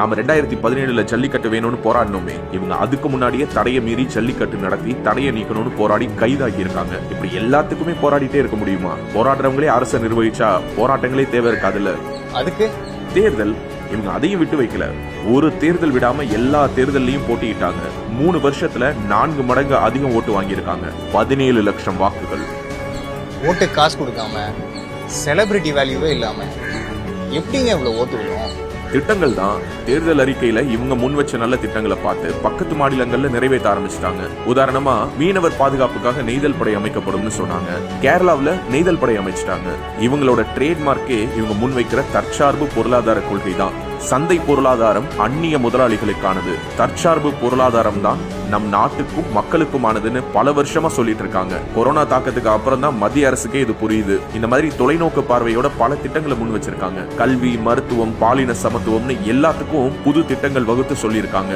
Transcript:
நாம 2017 ஜல்லிக்கட்டு வேணும்னு போராடணுமே, இவங்க அதுக்கு முன்னாடியே தடையை மீறி ஜல்லிக்கட்டு நடத்தி தடையை நீக்கணும்னு போராடி கைதாகி இருக்காங்க. இப்படி எல்லாத்துக்குமே போராடிட்டே இருக்க முடியுமா? போராடுறவங்களே அரசை நிர்வகிச்சா போராட்டங்களே தேவை இருக்காதுல்ல. அதுக்கு தேர்தல் இவங்க அதையும் விட்டு வைக்கல. ஒரு தேர்தல் விடாம எல்லா தேர்தலையும் போட்டியிட்டாங்க. 3 வருஷத்துல 4 மடங்கு அதிகம் ஓட்டு வாங்கியிருக்காங்க. 17 லட்சம் வாக்குகள். ஓட்டு காசு கொடுக்காம, செலிபிரிட்டி வேல்யூவே இல்லாம எப்படிங்க இவ்வளவு ஓட்டு விடும்? திட்டங்கள் தான். தேர்தல் அறிக்கையில இவங்க முன் வச்ச நல்ல திட்டங்களை பார்த்து பக்கத்து மாநிலங்கள்ல நிறைவேற்ற ஆரம்பிச்சிட்டாங்க. உதாரணமா மீனவர் பாதுகாப்புக்காக நெய்தல் படை அமைக்கப்படும் சொன்னாங்க. கேரளாவில் நெய்தல் படை அமைச்சிட்டாங்க. இவங்களோட ட்ரேட்மார்க்கே இவங்க முன்வைக்கிற தற்சார்பு பொருளாதார கொள்கை தான். சந்தை பொருளாதாரம் அந்நிய முதலாளிகளுக்கானது, தற்சார்பு பொருளாதாரம் தான் நம் நாட்டுக்கும் மக்களுக்குமானதுன்னு பல வருஷமா சொல்லிட்டு இருக்காங்க. கொரோனா தாக்கத்துக்கு அப்புறம் தான் மத்திய அரசுக்கே இது புரியுது. இந்த மாதிரி தொலைநோக்கு பார்வையோட பல திட்டங்களை முன் வச்சிருக்காங்க. கல்வி, மருத்துவம், பாலின சமத்துவம்னு எல்லாத்துக்கும் புது திட்டங்கள் வகுத்து சொல்லியிருக்காங்க.